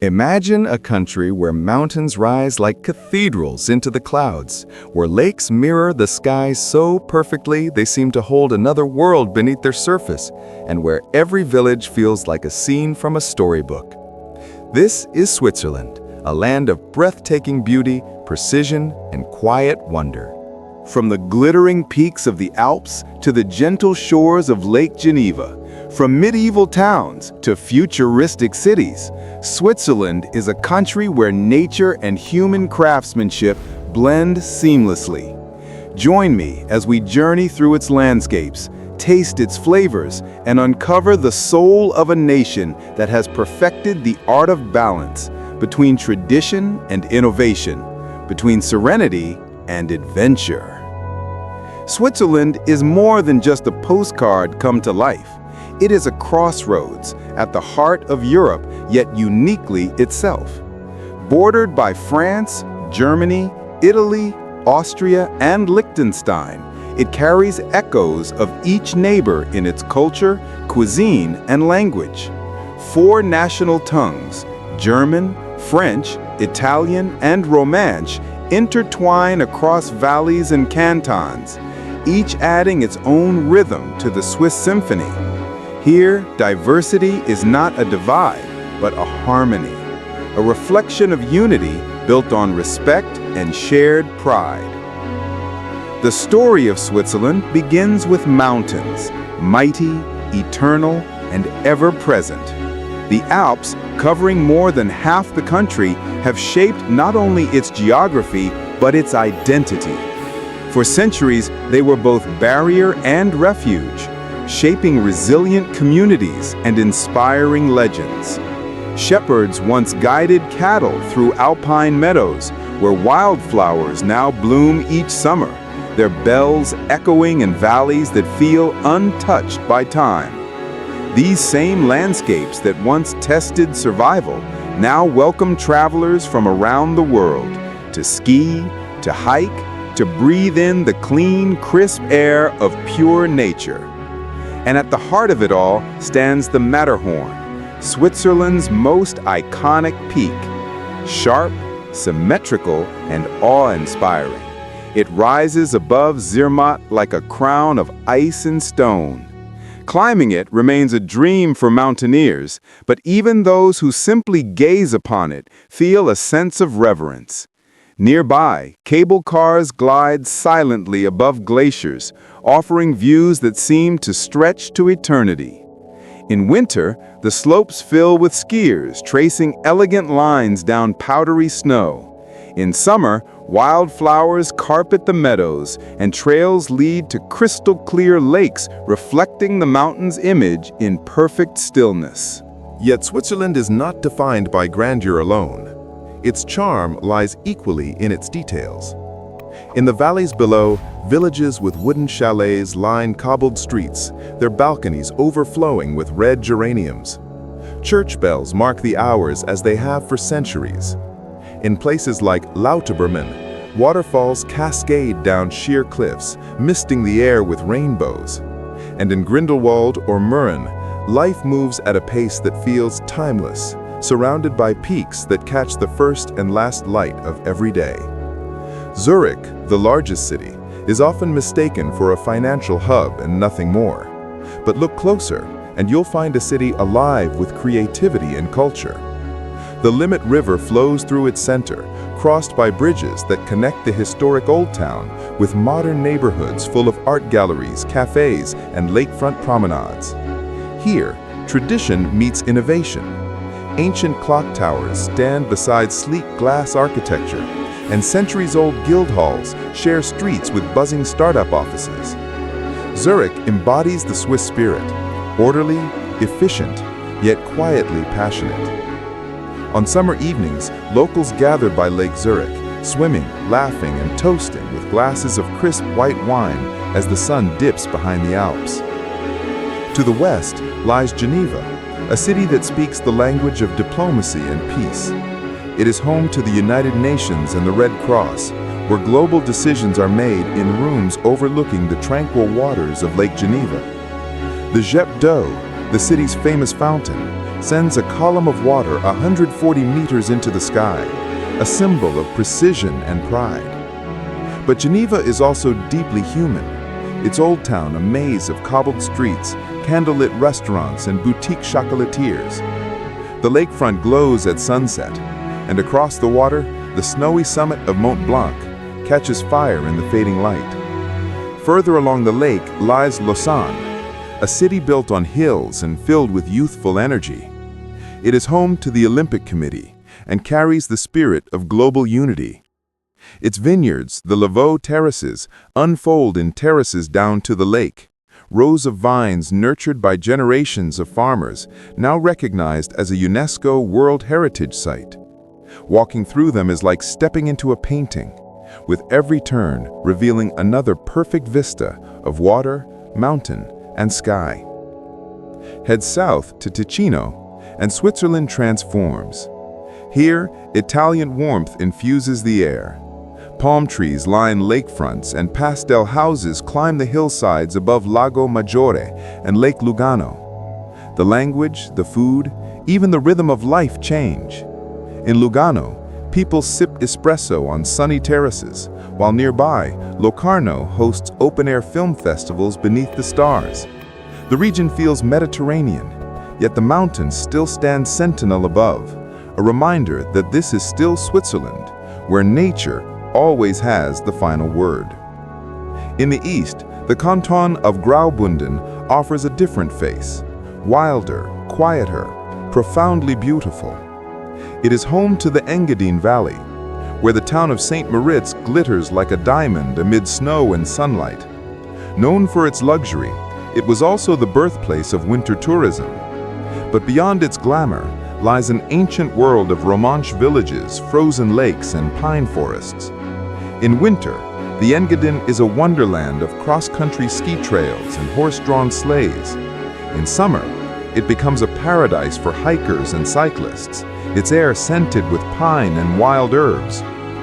Imagine a country where mountains rise like cathedrals into the clouds, where lakes mirror the sky so perfectly they seem to hold another world beneath their surface, and where every village feels like a scene from a storybook. This is Switzerland, a land of breathtaking beauty, precision, and quiet wonder. From the glittering peaks of the Alps to the gentle shores of Lake Geneva, from medieval towns to futuristic cities, Switzerland is a country where nature and human craftsmanship blend seamlessly. Join me as we journey through its landscapes, taste its flavors, and uncover the soul of a nation that has perfected the art of balance between tradition and innovation, between serenity and adventure. Switzerland is more than just a postcard come to life. It is a crossroads at the heart of Europe, yet uniquely itself. Bordered by France, Germany, Italy, Austria, and Liechtenstein, it carries echoes of each neighbor in its culture, cuisine, and language. 4 national tongues, German, French, Italian, and Romansh, intertwine across valleys and cantons, each adding its own rhythm to the Swiss symphony. Here, diversity is not a divide, but a harmony, a reflection of unity built on respect and shared pride. The story of Switzerland begins with mountains, mighty, eternal, and ever-present. The Alps, covering more than half the country, have shaped not only its geography, but its identity. For centuries, they were both barrier and refuge, shaping resilient communities and inspiring legends. Shepherds once guided cattle through alpine meadows, where wildflowers now bloom each summer, their bells echoing in valleys that feel untouched by time. These same landscapes that once tested survival now welcome travelers from around the world to ski, to hike, to breathe in the clean, crisp air of pure nature. And at the heart of it all stands the Matterhorn, Switzerland's most iconic peak. Sharp, symmetrical, and awe-inspiring, it rises above Zermatt like a crown of ice and stone. Climbing it remains a dream for mountaineers, but even those who simply gaze upon it feel a sense of reverence. Nearby, cable cars glide silently above glaciers, offering views that seem to stretch to eternity. In winter, the slopes fill with skiers tracing elegant lines down powdery snow. In summer, wildflowers carpet the meadows, and trails lead to crystal-clear lakes reflecting the mountain's image in perfect stillness. Yet Switzerland is not defined by grandeur alone. Its charm lies equally in its details. In the valleys below, villages with wooden chalets line cobbled streets, their balconies overflowing with red geraniums. Church bells mark the hours as they have for centuries. In places like Lauterbrunnen, waterfalls cascade down sheer cliffs, misting the air with rainbows. And in Grindelwald or Mürren, life moves at a pace that feels timeless, surrounded by peaks that catch the first and last light of every day. Zurich, the largest city, is often mistaken for a financial hub and nothing more. But look closer, and you'll find a city alive with creativity and culture. The Limmat River flows through its center, crossed by bridges that connect the historic Old Town with modern neighborhoods full of art galleries, cafes, and lakefront promenades. Here, tradition meets innovation. Ancient clock towers stand beside sleek glass architecture, and centuries-old guild halls share streets with buzzing startup offices. Zurich embodies the Swiss spirit, orderly, efficient, yet quietly passionate. On summer evenings, locals gather by Lake Zurich, swimming, laughing, and toasting with glasses of crisp white wine as the sun dips behind the Alps. To the west lies Geneva, a city that speaks the language of diplomacy and peace. It is home to the United Nations and the Red Cross, where global decisions are made in rooms overlooking the tranquil waters of Lake Geneva. The Jet d'Eau, the city's famous fountain, sends a column of water 140 meters into the sky, a symbol of precision and pride. But Geneva is also deeply human. Its old town a maze of cobbled streets, candlelit restaurants, and boutique chocolatiers. The lakefront glows at sunset, and across the water, the snowy summit of Mont Blanc catches fire in the fading light. Further along the lake lies Lausanne, a city built on hills and filled with youthful energy. It is home to the Olympic Committee and carries the spirit of global unity. Its vineyards, the Lavaux terraces, unfold in terraces down to the lake, rows of vines nurtured by generations of farmers, now recognized as a UNESCO World Heritage Site. Walking through them is like stepping into a painting, with every turn revealing another perfect vista of water, mountain, and sky. Head south to Ticino, and Switzerland transforms. Here, Italian warmth infuses the air. Palm trees line lakefronts and pastel houses climb the hillsides above Lago Maggiore and Lake Lugano. The language, the food, even the rhythm of life change. In Lugano, people sip espresso on sunny terraces, while nearby, Locarno hosts open-air film festivals beneath the stars. The region feels Mediterranean, yet the mountains still stand sentinel above, a reminder that this is still Switzerland, where nature always has the final word. In the east, the canton of Graubünden offers a different face, wilder, quieter, profoundly beautiful. It is home to the Engadine Valley, where the town of St. Moritz glitters like a diamond amid snow and sunlight. Known for its luxury, it was also the birthplace of winter tourism. But beyond its glamour lies an ancient world of Romansh villages, frozen lakes, and pine forests. In winter, the Engadine is a wonderland of cross-country ski trails and horse-drawn sleighs. In summer, it becomes a paradise for hikers and cyclists, its air scented with pine and wild herbs.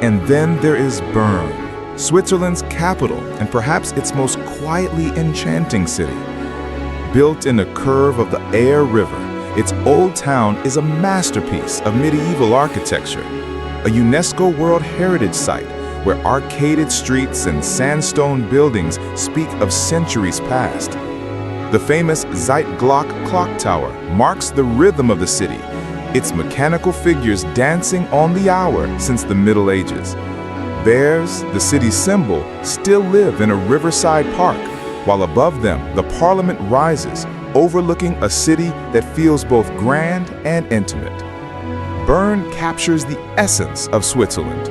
And then there is Bern, Switzerland's capital and perhaps its most quietly enchanting city. Built in a curve of the Aire River, its old town is a masterpiece of medieval architecture, a UNESCO World Heritage Site where arcaded streets and sandstone buildings speak of centuries past. The famous Zeitglock clock tower marks the rhythm of the city, its mechanical figures dancing on the hour since the Middle Ages. Bears, the city's symbol, still live in a riverside park, while above them the Parliament rises, overlooking a city that feels both grand and intimate. Bern captures the essence of Switzerland,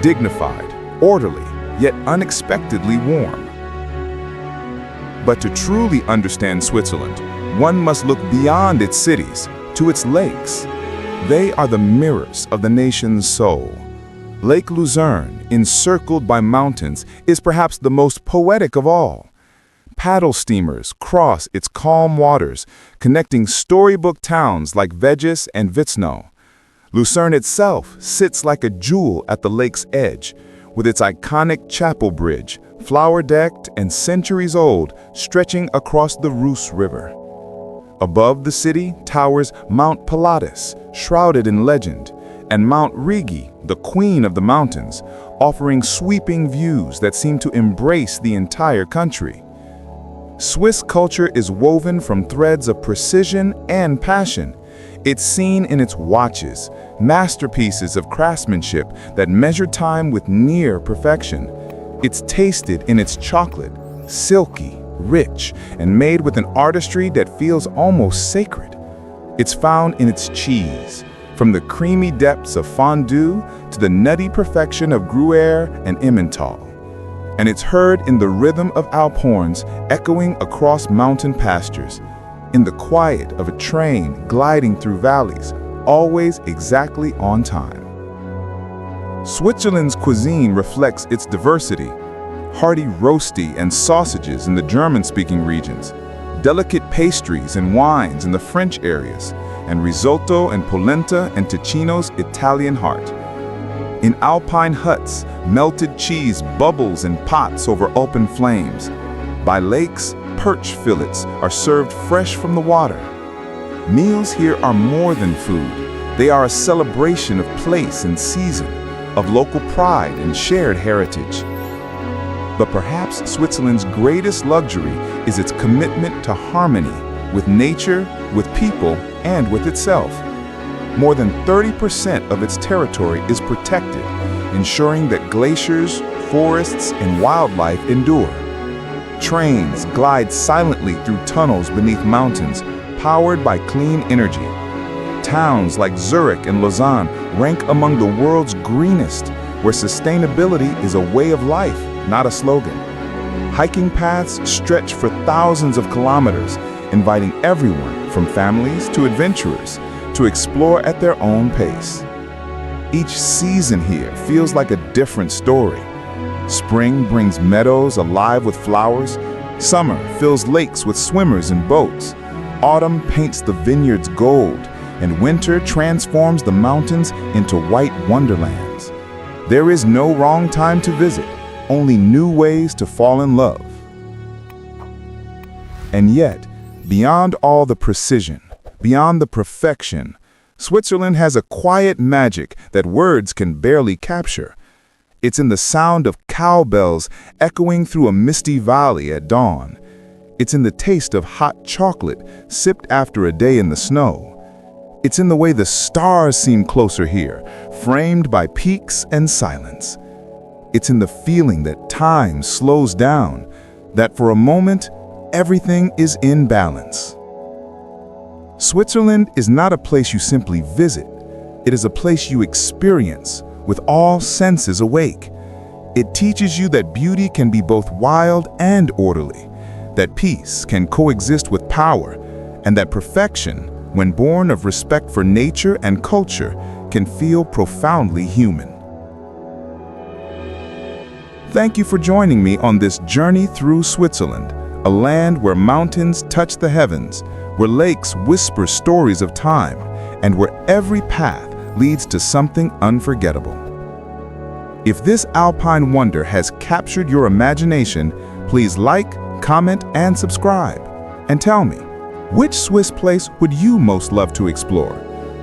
dignified, orderly, yet unexpectedly warm. But to truly understand Switzerland, one must look beyond its cities to its lakes. They are the mirrors of the nation's soul. Lake Lucerne, encircled by mountains, is perhaps the most poetic of all. Paddle steamers cross its calm waters, connecting storybook towns like Vegas and Vitzno. Lucerne itself sits like a jewel at the lake's edge, with its iconic chapel bridge, flower-decked and centuries old, stretching across the Reuss River. Above the city towers Mount Pilatus, shrouded in legend, and Mount Rigi, the queen of the mountains, offering sweeping views that seem to embrace the entire country. Swiss culture is woven from threads of precision and passion. It's seen in its watches, masterpieces of craftsmanship that measure time with near perfection. It's tasted in its chocolate, silky, rich, and made with an artistry that feels almost sacred. It's found in its cheese, from the creamy depths of fondue to the nutty perfection of Gruyere and Emmental. And it's heard in the rhythm of Alp horns echoing across mountain pastures, in the quiet of a train gliding through valleys, always exactly on time. Switzerland's cuisine reflects its diversity. Hearty rosti and sausages in the German-speaking regions, delicate pastries and wines in the French areas, and risotto and polenta and Ticino's Italian heart. In alpine huts, melted cheese bubbles in pots over open flames. By lakes, perch fillets are served fresh from the water. Meals here are more than food. They are a celebration of place and season, of local pride and shared heritage. But perhaps Switzerland's greatest luxury is its commitment to harmony with nature, with people, and with itself. More than 30% of its territory is protected, ensuring that glaciers, forests, and wildlife endure. Trains glide silently through tunnels beneath mountains, powered by clean energy. Towns like Zurich and Lausanne rank among the world's greenest, where sustainability is a way of life, not a slogan. Hiking paths stretch for thousands of kilometers, inviting everyone, from families to adventurers, to explore at their own pace. Each season here feels like a different story. Spring brings meadows alive with flowers. Summer fills lakes with swimmers and boats. Autumn paints the vineyards gold, and winter transforms the mountains into white wonderlands. There is no wrong time to visit, only new ways to fall in love. And yet, beyond all the precision, beyond the perfection, Switzerland has a quiet magic that words can barely capture. It's in the sound of cowbells echoing through a misty valley at dawn. It's in the taste of hot chocolate sipped after a day in the snow. It's in the way the stars seem closer here, framed by peaks and silence. It's in the feeling that time slows down, that for a moment, everything is in balance. Switzerland is not a place you simply visit. It is a place you experience, with all senses awake. It teaches you that beauty can be both wild and orderly, that peace can coexist with power, and that perfection, when born of respect for nature and culture, can feel profoundly human. Thank you for joining me on this journey through Switzerland, a land where mountains touch the heavens, where lakes whisper stories of time, and where every path leads to something unforgettable. If this alpine wonder has captured your imagination, please like, comment, and subscribe. And tell me, which Swiss place would you most love to explore?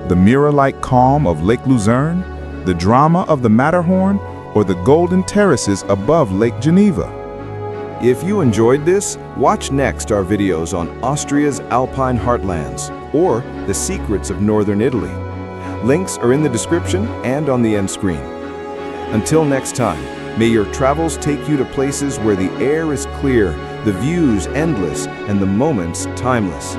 The mirror-like calm of Lake Lucerne, the drama of the Matterhorn, or the golden terraces above Lake Geneva? If you enjoyed this, watch next our videos on Austria's Alpine heartlands or the secrets of northern Italy. Links are in the description and on the end screen. Until next time, may your travels take you to places where the air is clear, the views endless, and the moments timeless.